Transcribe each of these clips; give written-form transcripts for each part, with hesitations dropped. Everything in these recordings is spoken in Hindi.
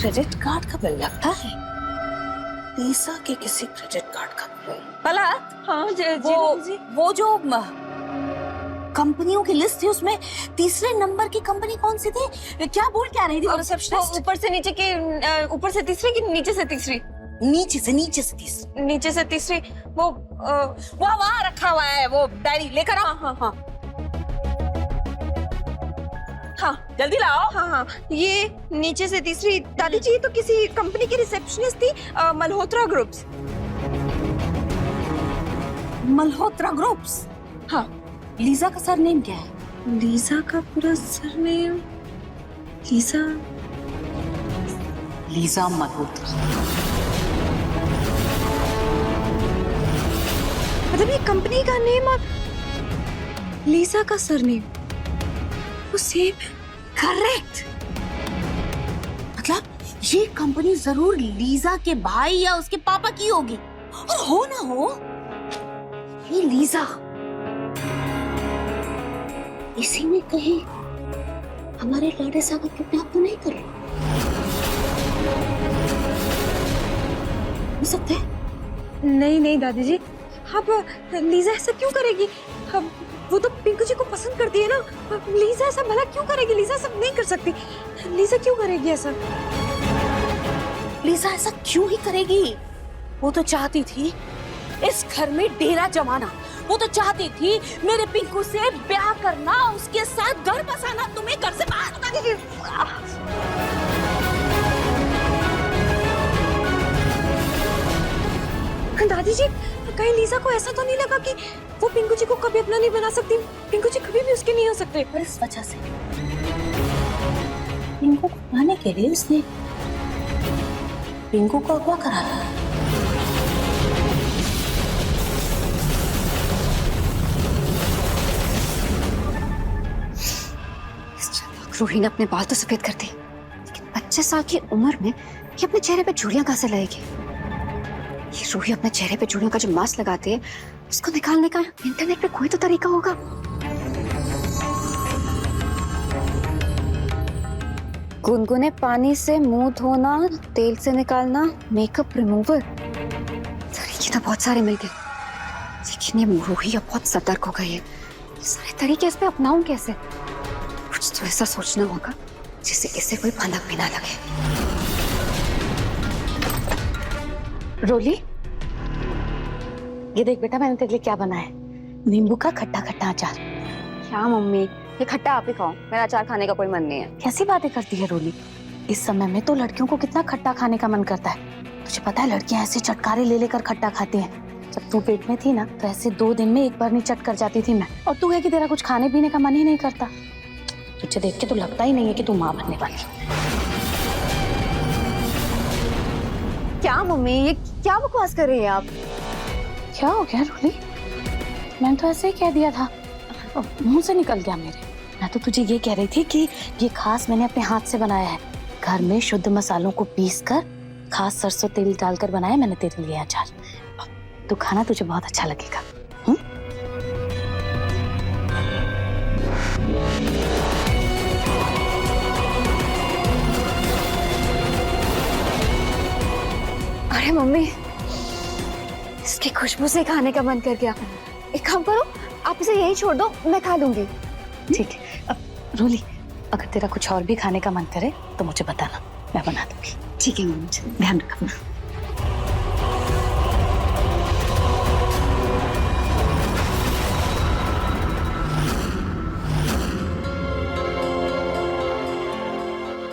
क्रेडिट कार्ड का बिल लगता है, लीसा के किसी क्रेडिट कार्ड का बिल। भला हाँ जी वो जो कंपनियों की लिस्ट थी उसमें तीसरे नंबर की कंपनी कौन सी थी? क्या बोल क्या रही थी रिसेप्शनिस्ट? ऊपर से नीचे की, ऊपर से तीसरी की नीचे से तीसरी? नीचे से तीसरी। नीचे से तीसरी। वो वहाँ रखा हुआ है, वो डायरी लेकर आओ। हाँ हाँ हाँ जल्दी लाओ। हाँ हाँ, ये नीचे से तीसरी। दादी जी, तो किसी कंपनी की रिसेप्शनिस्ट थी, मल्होत्रा ग्रुप्स। मल्होत्रा ग्रुप्स? हाँ। लीजा का सरनेम क्या है? लीजा का पूरा सरनेम लीजा मल्होत्रा। मतलब ये कंपनी का नेम और लीजा का सरनेम वो सेम है। करेक्ट। मतलब ये कंपनी जरूर लीजा के भाई या उसके पापा की होगी, और हो ना हो ये लीजा इसी में कहीं हमारे लाडे साहब को किडनैप तो नहीं कर रही? हो सकता है। नहीं दादी जी, अब लीजा ऐसा क्यों करेगी? अब वो तो पिंकू जी को पसंद करती है ना। अब लीजा ऐसा भला क्यों करेगी? लीजा ऐसा नहीं कर सकती। लीजा क्यों करेगी ऐसा? लीजा ऐसा क्यों ही करेगी? वो तो चाहती थी इस घर में डेरा जमाना, वो तो चाहती थी मेरे पिंकू से ब्याह करना, उसके साथ घर बसाना, तुम्हें घर से बाहर उतार के। दादी जी, कहीं लीजा को ऐसा तो नहीं लगा कि वो पिंकू जी को कभी अपना नहीं बना सकती? पिंकू जी कभी भी उसके नहीं हो सकते। और इस वजह से पिंकू को पाने के लिए उसने पिंकू को अगवा करा लिया। रूही ने अपने बाल तो सफेद कर दिए, लेकिन 25 साल की उम्र में ये अपने चेहरे पे चूड़ियां कहाँ से लाएगी? ये रूही अपने चेहरे पे चूड़ियों का जो मास्क लगाती है, उसको निकालने का इंटरनेट पे कोई तो तरीका होगा। गुनगुने पानी से मुंह धोना, तेल से निकालना, मेकअप रिमूवर, तरीके तो बहुत सारे मिल गए, लेकिन ये रूही अब बहुत सतर्क हो गई है। ये सारे तरीके इस पे अपनाऊं कैसे? कुछ तो ऐसा सोचना होगा जिससे इसे कोई भनक भी ना लगे। रोली, ये देख बेटा, मैंने तेरे लिए क्या बनाया है। नींबू का खट्टा खट्टा अचार। क्या मम्मी, ये खट्टा आप ही खाओ, मेरा अचार खाने का कोई मन नहीं है। कैसी बातें करती है रोली? इस समय में तो लड़कियों को कितना खट्टा खाने का मन करता है। तुझे पता है लड़कियां ऐसे चटकारे ले लेकर खट्टा खाती हैं। जब तू पेट में थी ना, तो ऐसे 2 दिन में एक बार नहीं चट कर जाती थी मैं। और तू है कि तेरा कुछ खाने पीने का मन ही नहीं करता। तुझे देख के तो लगता ही नहीं है कि तू माँ बनने वाली। क्या मम्मी, ये क्या बकवास कर रही है आप? क्या हो गया रोली? मैंने तो ऐसे ही कह दिया था, मुंह से निकल गया मेरे। मैं तो तुझे ये कह रही थी कि ये खास मैंने अपने हाथ से बनाया है, घर में शुद्ध मसालों को पीस कर खास सरसों तेल डालकर बनाया मैंने तेरे लिए अचार। तो खाना तुझे बहुत अच्छा लगेगा। अरे मम्मी, इसकी खुशबू से खाने का मन कर गया। एक काम करो, आप इसे यही छोड़ दो, मैं खा लूंगी। ठीक है। अब रोली, अगर तेरा कुछ और भी खाने का मन करे तो मुझे बताना, मैं बना दूंगी। ठीक है मम्मी, ध्यान रखना।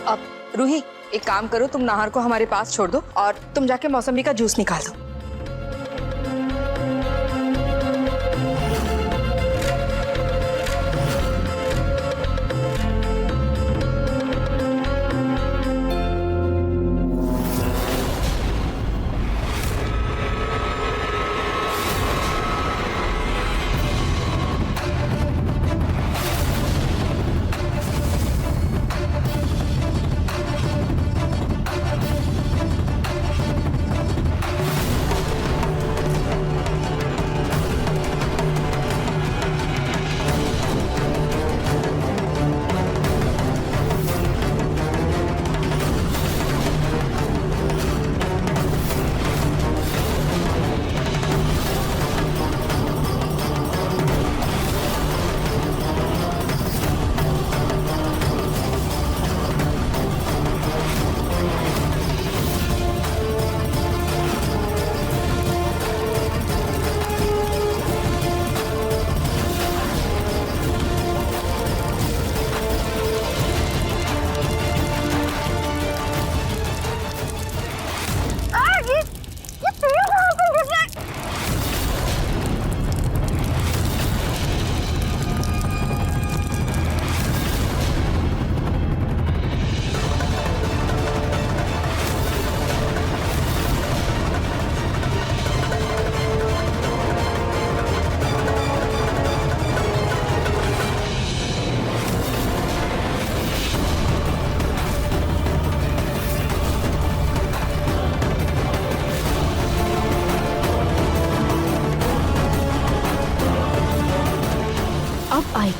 अब रूही, एक काम करो, तुम नाहर को हमारे पास छोड़ दो और तुम जाके मौसमी का जूस निकाल दो।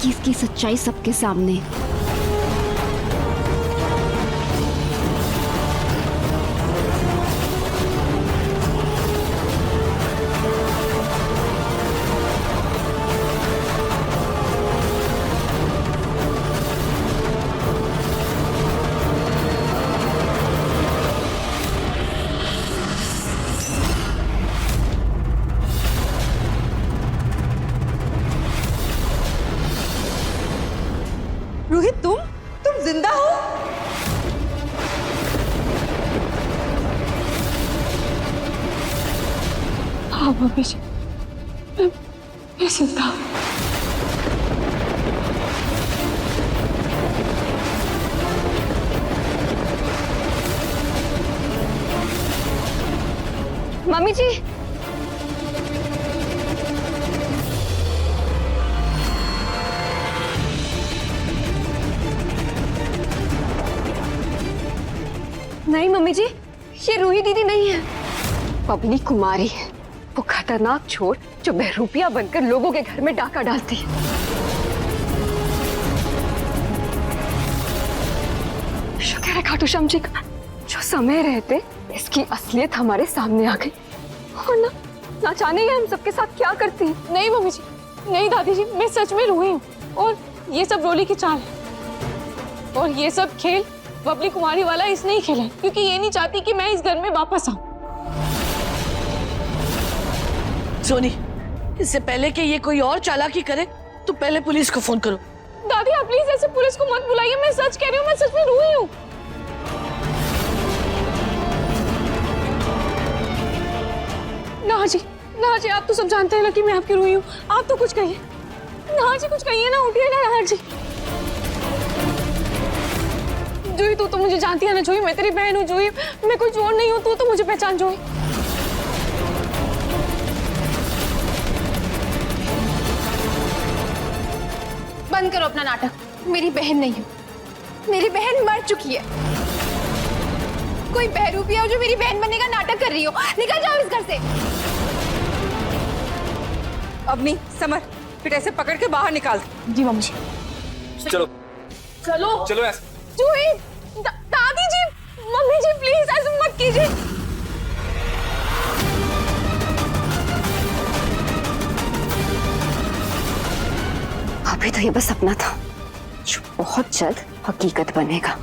जाएगी इसकी सच्चाई सबके सामने। रोहित, तुम जिंदा हो? हाँ मम्मी जी, मैं जिंदा हूँ। मम्मी जी, नहीं मम्मी जी, ये रूही दीदी नहीं है, बबली कुमारी है। वो खतरनाक चोर जो बहरूपिया बनकर लोगों के घर में डाका डालती है। शुक्र है खाटू श्याम जी का, जो समय रहते इसकी असलियत हमारे सामने आ गई, और ना जाने ही हम सबके साथ क्या करती। नहीं मम्मी जी, नहीं दादी जी, मैं सच में रूही हूँ और ये सब रोली की चाल है। और ये सब खेल बबली कुमारी वाला इसने ही खेला है, क्योंकि ये नहीं चाहती कि मैं इस घर में वापस आऊं। सोनी, इससे पहले कि ये कोई और चालाकी करे, तो पहले पुलिस को फोन करो। दादी आप प्लीज ऐसे पुलिस को मत बुलाइए, मैं सच कह रही हूँ, मैं सच में रूही हूँ। ना जी, आप तो सब जानते हैं ना कि मैं आपकी रूही हूँ। आप तो कुछ कहिए ना जी, कुछ कहिए ना, उठिए ना नाहर जी। जूही, तू तो मुझे जानती है ना जूही, मैं तेरी बहन हूँ जूही, मैं कोई चोर नहीं हूँ, तू तो मुझे पहचान जूही। बंद करो अपना नाटक, मेरी बहन नहीं हो, मेरी बहन मर चुकी है। कोई बहरूपिया हो जो मेरी बहन बनने का नाटक कर रही हो, निकल जाओ इस घर से। अवनी, समर, फिर ऐसे पकड़ के बाहर निकाल। जी मम्मी जी। चलो चलो चलो ऐसे। जूही, दादी जी, मम्मी जी, प्लीज ऐसे मत कीजिए। अभी तो ये बस सपना था, जो बहुत जल्द हकीकत बनेगा।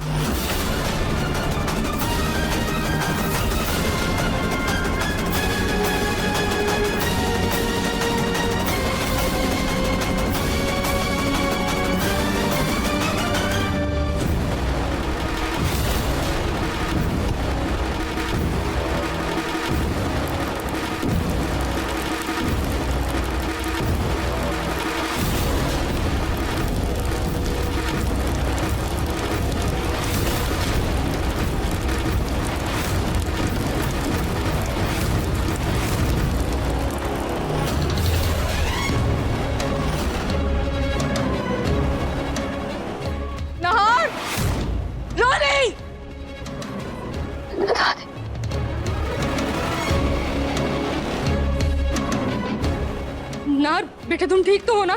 नार, बेटा तुम ठीक तो हो ना?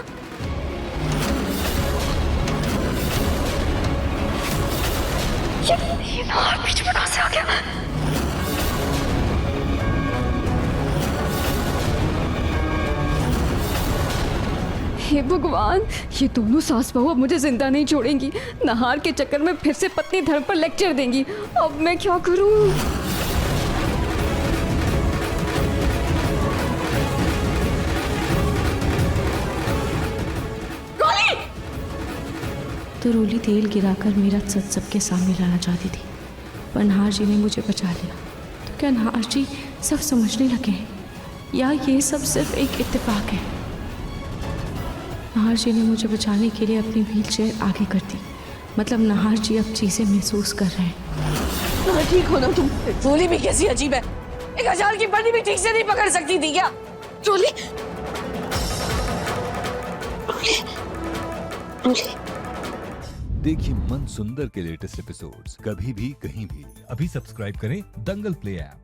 ये नार बीच में कहां से आ गया? हे भगवान, ये दोनों सास बहू अब मुझे जिंदा नहीं छोड़ेंगी। नहार के चक्कर में फिर से पत्नी धर्म पर लेक्चर देंगी। अब मैं क्या करूं? तो रोली तेल गिराकर मेरा सच सबके सामने लाना चाहती थी, पर नहार जी ने मुझे बचा लिया। तो क्या नहार जी सब समझने लगे हैं, या ये सब सिर्फ एक इत्तेफाक है? नहार जी ने मुझे बचाने के लिए अपनी व्हीलचेयर आगे कर दी। मतलब नहार जी अब चीजें महसूस कर रहे हैं। ठीक हो ना तुम? रोली भी कैसी अजीब है, एक हजार की बनी भी ठीक से नहीं पकड़ सकती थी क्या? रोली, देखिए मन सुंदर के लेटेस्ट एपिसोड्स कभी भी कहीं भी। अभी सब्सक्राइब करें दंगल प्ले ऐप।